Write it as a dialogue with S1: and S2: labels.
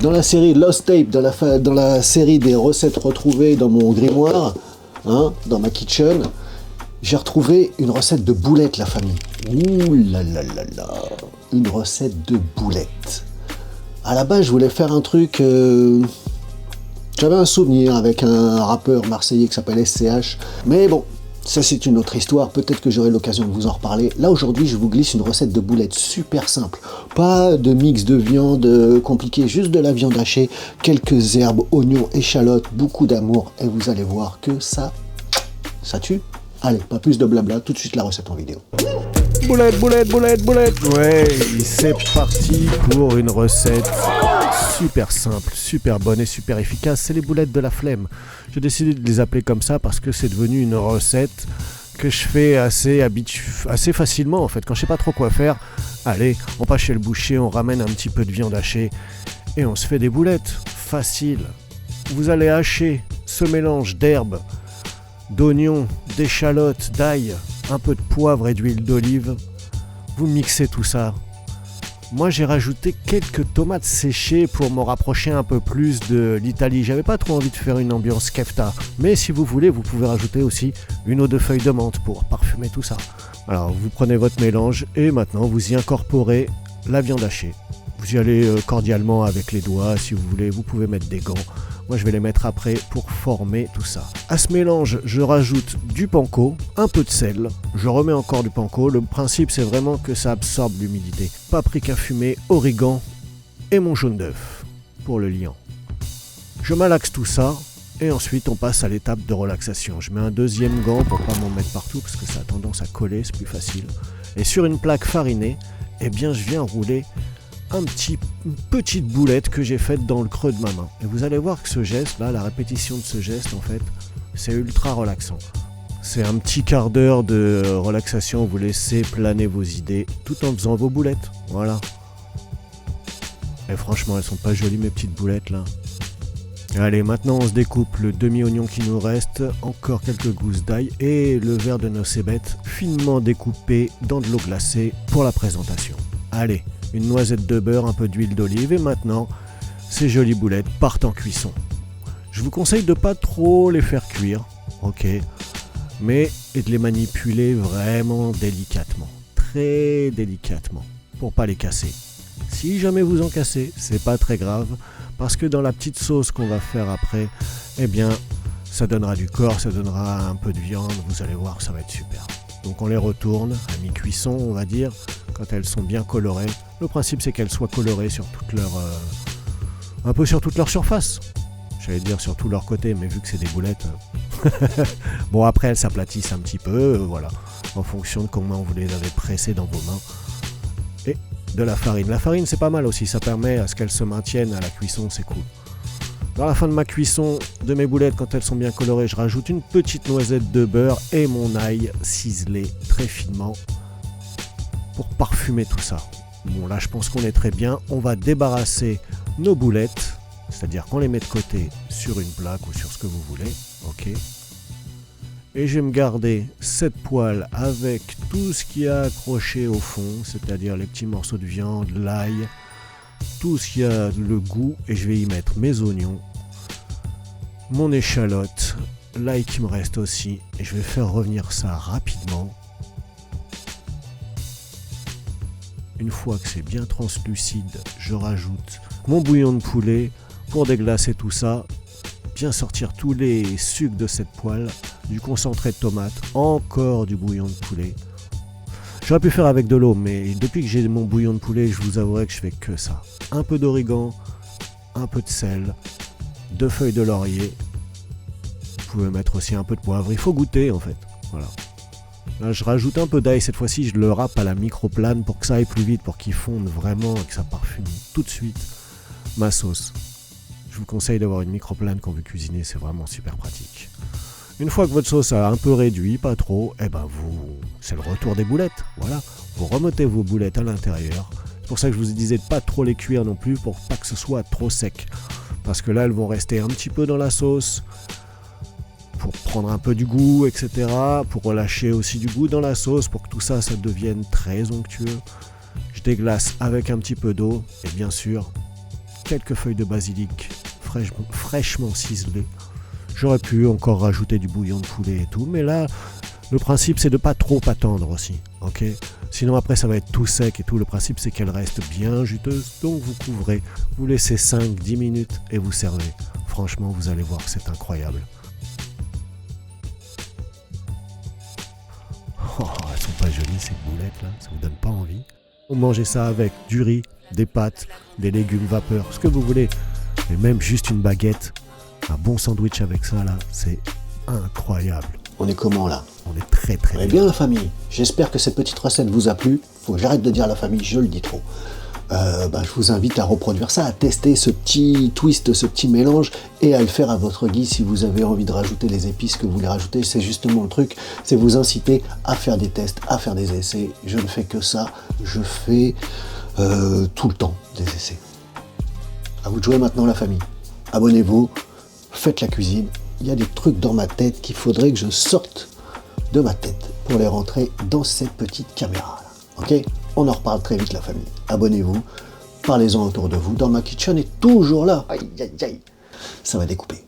S1: Dans la série Lost Tape, dans la série des recettes retrouvées dans mon grimoire, hein, dans ma kitchen, j'ai retrouvé une recette de boulettes, la famille. Ouh là là là là, une recette de boulettes. À la base, je voulais faire un truc... J'avais un souvenir avec un rappeur marseillais qui s'appelle SCH, mais bon, ça c'est une autre histoire, peut-être que j'aurai l'occasion de vous en reparler. Là aujourd'hui, je vous glisse une recette de boulettes super simple. Pas de mix de viande compliqué, juste de la viande hachée, quelques herbes, oignons, échalotes, beaucoup d'amour, et vous allez voir que ça tue. Allez, pas plus de blabla, tout de suite la recette en vidéo.
S2: Boulette, boulette, boulette, boulette. Ouais, c'est parti pour une recette super simple, super bonne et super efficace. C'est les boulettes de la flemme. J'ai décidé de les appeler comme ça parce que c'est devenu une recette que je fais assez facilement en fait. Quand je sais pas trop quoi faire, allez, on passe chez le boucher, on ramène un petit peu de viande hachée et on se fait des boulettes. Facile. Vous allez hacher ce mélange d'herbes, d'oignons, d'échalotes, d'ail, un peu de poivre et d'huile d'olive. Vous mixez tout ça. Moi j'ai rajouté quelques tomates séchées pour me rapprocher un peu plus de l'Italie. J'avais pas trop envie de faire une ambiance kefta, mais si vous voulez, vous pouvez rajouter aussi une ou deux feuilles de menthe pour parfumer tout ça. Alors vous prenez votre mélange et maintenant vous y incorporez la viande hachée. Vous y allez cordialement avec les doigts, si vous voulez, vous pouvez mettre des gants. Moi je vais les mettre après pour former tout ça. À ce mélange, je rajoute du panko, un peu de sel, je remets encore du panko. Le principe c'est vraiment que ça absorbe l'humidité. Paprika fumée, origan et mon jaune d'œuf pour le liant. Je malaxe tout ça et ensuite on passe à l'étape de relaxation. Je mets un deuxième gant pour pas m'en mettre partout parce que ça a tendance à coller, c'est plus facile. Et sur une plaque farinée, eh bien je viens rouler une petite boulette que j'ai faite dans le creux de ma main. Et vous allez voir que ce geste là, la répétition de ce geste en fait, c'est ultra relaxant. C'est un petit quart d'heure de relaxation où vous laissez planer vos idées tout en faisant vos boulettes. Voilà. Et franchement, elles sont pas jolies mes petites boulettes là. Allez, maintenant on se découpe le demi-oignon qui nous reste, encore quelques gousses d'ail et le verre de nos cébettes finement découpé dans de l'eau glacée pour la présentation. Allez, une noisette de beurre, un peu d'huile d'olive et maintenant, ces jolies boulettes partent en cuisson. Je vous conseille de pas trop les faire cuire, ok, mais de les manipuler vraiment délicatement, très délicatement, pour pas les casser. Si jamais vous en cassez, c'est pas très grave, parce que dans la petite sauce qu'on va faire après, eh bien, ça donnera du corps, ça donnera un peu de viande, vous allez voir, ça va être super. Donc on les retourne à mi-cuisson, on va dire, quand elles sont bien colorées. Le principe c'est qu'elles soient colorées sur toute leur, un peu sur toute leur surface. J'allais dire sur tous leurs côtés, mais vu que c'est des boulettes, bon après elles s'aplatissent un petit peu, voilà, en fonction de comment vous les avez pressées dans vos mains. Et de la farine. La farine c'est pas mal aussi, ça permet à ce qu'elles se maintiennent à la cuisson, c'est cool. Dans la fin de ma cuisson de mes boulettes, quand elles sont bien colorées, je rajoute une petite noisette de beurre et mon ail ciselé très finement pour parfumer tout ça. Bon là je pense qu'on est très bien, on va débarrasser nos boulettes, c'est-à-dire qu'on les met de côté sur une plaque ou sur ce que vous voulez, ok. Et je vais me garder cette poêle avec tout ce qui a accroché au fond, c'est-à-dire les petits morceaux de viande, l'ail, tout ce qui a le goût, et je vais y mettre mes oignons, mon échalote, l'ail qui me reste aussi, et je vais faire revenir ça rapidement. Une fois que c'est bien translucide, je rajoute mon bouillon de poulet pour déglacer tout ça, bien sortir tous les sucs de cette poêle, du concentré de tomate, encore du bouillon de poulet. J'aurais pu faire avec de l'eau, mais depuis que j'ai mon bouillon de poulet, je vous avouerai que je fais que ça. Un peu d'origan, un peu de sel, 2 feuilles de laurier. Vous pouvez mettre aussi un peu de poivre, il faut goûter en fait. Voilà. Là, je rajoute un peu d'ail, cette fois-ci je le râpe à la microplane pour que ça aille plus vite, pour qu'il fonde vraiment et que ça parfume tout de suite ma sauce. Je vous conseille d'avoir une microplane quand vous cuisinez, c'est vraiment super pratique. Une fois que votre sauce a un peu réduit, pas trop, eh ben c'est le retour des boulettes. Voilà, vous remettez vos boulettes à l'intérieur. C'est pour ça que je vous disais de pas trop les cuire non plus, pour pas que ce soit trop sec. Parce que là, elles vont rester un petit peu dans la sauce, pour prendre un peu du goût, etc. Pour relâcher aussi du goût dans la sauce, pour que tout ça, ça devienne très onctueux. Je déglace avec un petit peu d'eau, et bien sûr, quelques feuilles de basilic fraîchement ciselées. J'aurais pu encore rajouter du bouillon de poulet et tout, mais là, le principe c'est de pas trop attendre aussi, ok? Sinon après ça va être tout sec et tout. Le principe c'est qu'elle reste bien juteuse, donc vous couvrez, vous laissez 5-10 minutes et vous servez. Franchement, vous allez voir que c'est incroyable. Oh, elles sont pas jolies ces boulettes là, ça vous donne pas envie? On mangeait ça avec du riz, des pâtes, des légumes vapeur, ce que vous voulez, mais même juste une baguette, un bon sandwich avec ça là, c'est incroyable.
S1: On est comment là?
S2: On est très très
S1: Eh bien la famille, j'espère que cette petite recette vous a plu. Faut que j'arrête de dire la famille, je le dis trop. Je vous invite à reproduire ça, à tester ce petit twist, ce petit mélange et à le faire à votre guise si vous avez envie de rajouter les épices que vous voulez rajouter. C'est justement le truc, c'est vous inciter à faire des tests, à faire des essais. Je ne fais que ça, je fais tout le temps des essais. À vous de jouer maintenant la famille. Abonnez-vous, faites la cuisine. Il y a des trucs dans ma tête qu'il faudrait que je sorte de ma tête pour les rentrer dans cette petite caméra. Ok? On en reparle très vite la famille. Abonnez-vous, parlez-en autour de vous. Dans ma kitchen est toujours là. Aïe, aïe, aïe. Ça va découper.